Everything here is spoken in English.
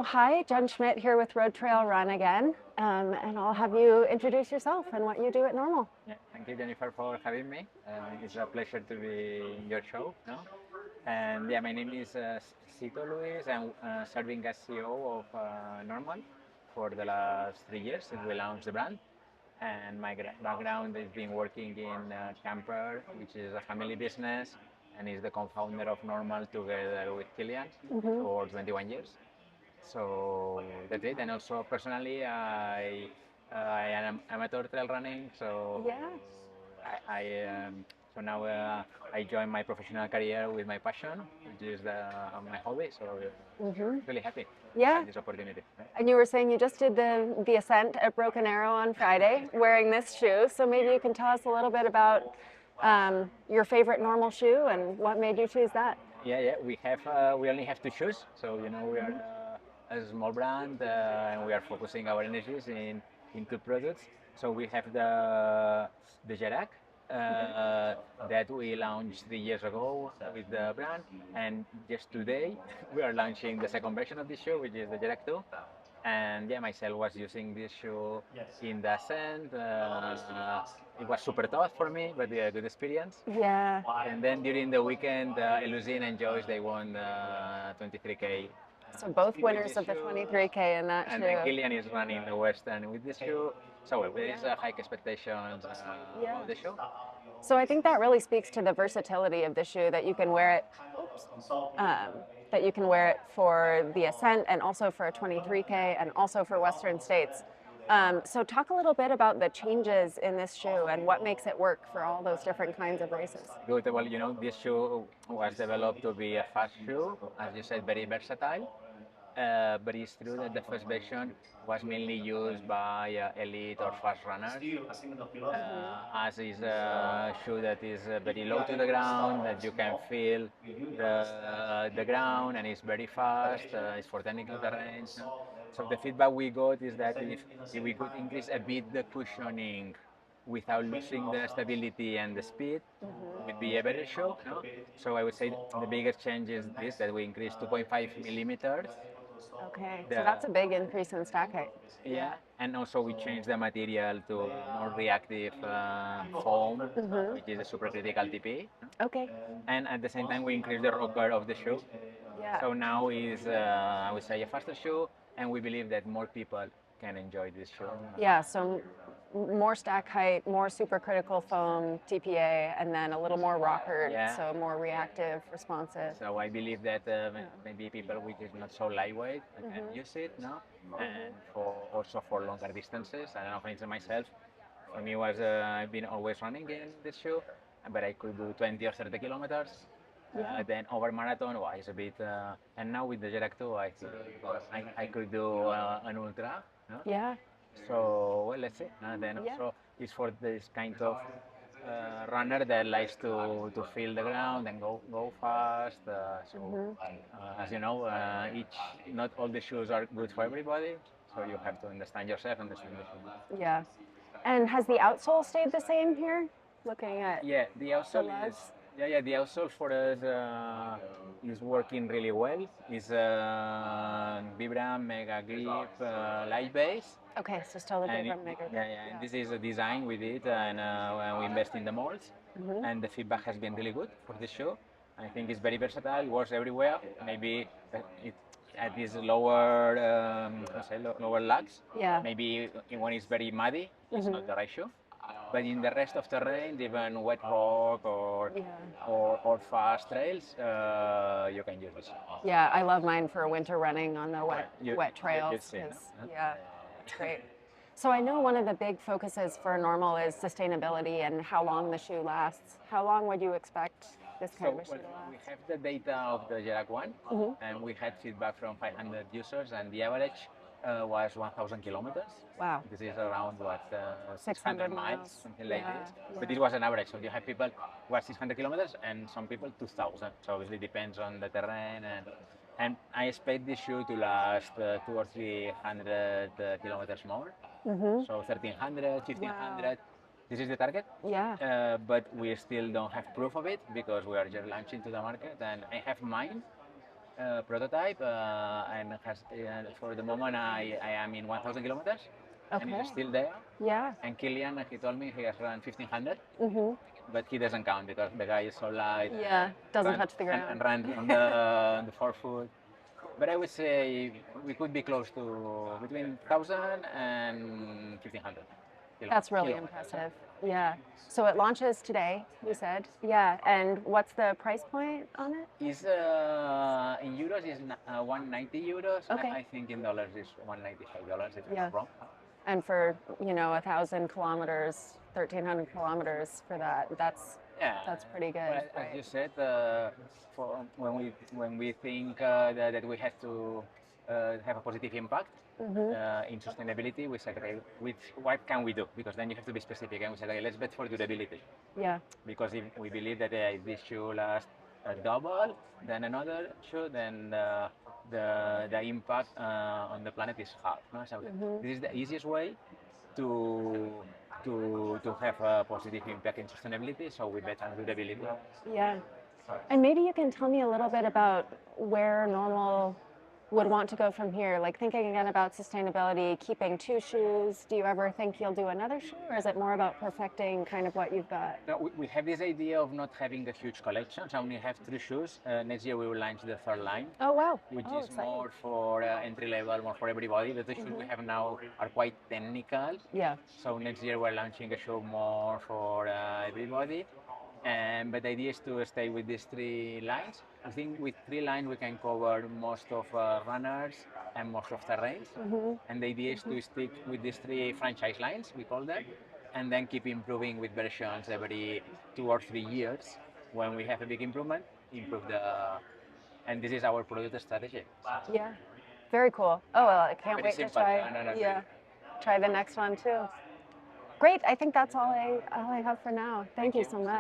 hi, Jen Schmidt here with Road Trail Run again, and I'll have you introduce yourself and what you do at Nnormal. Yeah, thank you, Jennifer, for having me. It's a pleasure to be in your show. No? And yeah, my name is Sito Luis. I'm serving as CEO of Nnormal for the last 3 years since we launched the brand. And my background is being working in Camper, which is a family business, and is the co-founder of Nnormal together with Kilian for 21 years. So that's it. And also personally, I am amateur trail running. So Yeah. so now I join my professional career with my passion, which is my hobby. So really happy to Yeah. have this opportunity. And you were saying you just did the ascent at Broken Arrow on Friday wearing this shoe. So maybe you can tell us a little bit about your favorite Nnormal shoe and what made you choose that. Yeah. We only have to choose. So we are a small brand, and we are focusing our energies into products. So we have the Kjerag that we launched 3 years ago with the brand, and just today we are launching the second version of this shoe, which is the Kjerag 2. And yeah, myself was using this shoe in the ascent. It was super tough for me, but a good experience. Yeah. And then during the weekend, Elusine and Joyce, they won 23K. So both winners of the 23K in that And shoe. then Kilian is running the Western with this shoe. So there is high expectations about the show. So I think that really speaks to the versatility of the shoe, that you can wear it. That you can wear it for the ascent and also for a 23K and also for Western States. So talk a little bit about the changes in this shoe and what makes it work for all those different kinds of races. Good. Well, this shoe was developed to be a fast shoe, as you said, very versatile. But it's true that the first version was mainly used by elite or fast runners, as is a shoe that is very low to the ground, that you can feel the ground, and it's very fast. It's for technical terrain. So the feedback we got is that if we could increase a bit the cushioning without losing the stability and the speed, would be a better shoe. No? So I would say the biggest change is this, that we increased 2.5 millimeters. Okay, so that's a big increase in stack height. Yeah, and also we changed the material to more reactive foam, which is a supercritical TP. Okay. And at the same time, we increased the rocker of the shoe. Yeah. So now is, I would say, a faster shoe, and we believe that more people can enjoy this shoe. Yeah, so more stack height, more supercritical foam, TPA, and then a little more rocker, so more reactive, responsive. So I believe that maybe people which is not so lightweight can use it, no? And also for longer distances. I don't know, for instance, myself, for me was I've been always running in this shoe, but I could do 20 or 30 kilometers. Then over marathon, it's a bit. And now with the Kjerag 2, I could do an ultra. No? Yeah. So well, let's see. Then also it's for this kind of runner that likes to feel the ground and go fast. As you know, not all the shoes are good for everybody. So you have to understand yourself, understand the shoe. Yeah. And has the outsole stayed the same here? Looking at the outsole is the outsole for us is working really well. It's Vibram Megagrip Litebase. Okay, so still the Vibram Megagrip. And this is a design we did, and we invest in the molds, and the feedback has been really good for this shoe. I think it's very versatile, works everywhere. Maybe at these lower lower lugs. Yeah. Maybe when it's very muddy, it's not the right shoe. But in the rest of the terrain, even wet rock or fast trails, you can use this. Yeah, I love mine for winter running on the wet trails. Yeah, it's great. So I know one of the big focuses for Nnormal is sustainability and how long the shoe lasts. How long would you expect this kind of a shoe to last? We have the data of the Kjerag 1, and we had feedback from 500 users, and the average was 1,000 kilometers. Wow. This is around 600 miles, something like this. But it was an average. So you have people who are 600 kilometers and some people 2,000. So obviously depends on the terrain. And I expect this shoe to last 200 or 300 kilometers more. So 1,300, 1,500. Wow. This is the target. Yeah. But we still don't have proof of it because we are just launching to the market. And I have mine. prototype, and has, for the moment I am in 1,000 kilometers, and Okay. it's still there. Yeah. And Kilian, he told me he has run 1,500, Mm-hmm. but he doesn't count because the guy is so light. Yeah. Doesn't run, touch the ground. and run on the forefoot. But I would say we could be close to between 1,000 and 1,500. That's really kilometers. impressive. Yeah. So it launches today, you said. Yeah. And what's the price point on it? Is in euros is 190 euros. Okay. I think in dollars is $195 if I'm Yeah. not wrong. And for 1,000 kilometers, 1,300 kilometers for that, that's pretty good. Well, as you said, for when we think that we have to have a positive impact in sustainability, we said, okay, what can we do? Because then you have to be specific, and we said, okay, let's bet for durability. Yeah. Because if we believe that if this shoe lasts double than another shoe, then the impact on the planet is half. No? So this is the easiest way to to have a positive impact in sustainability. So we bet on durability. Yeah. And maybe you can tell me a little bit about where Nnormal would want to go from here. Like thinking again about sustainability, keeping 2 shoes. Do you ever think you'll do another shoe, or is it more about perfecting kind of what you've got? No, we have this idea of not having a huge collection. So we only have 3 shoes. Next year we will launch the 3rd line. Oh wow! Which Oh, is exciting. more for entry level, more for everybody. The shoes we have now are quite technical. Yeah. So next year we're launching a shoe more for everybody. But the idea is to stay with these 3 lines. I think with 3 lines we can cover most of runners and most of terrains. And the idea is to stick with these 3 franchise lines, we call them, and then keep improving with versions every 2 or 3 years. When we have a big improvement, improve the. And this is our product strategy. Yeah. Very cool. Oh well, I can't Very wait simple. to try. Yeah. Try the next one too. Great. I think that's all I have for now. Thank you so much.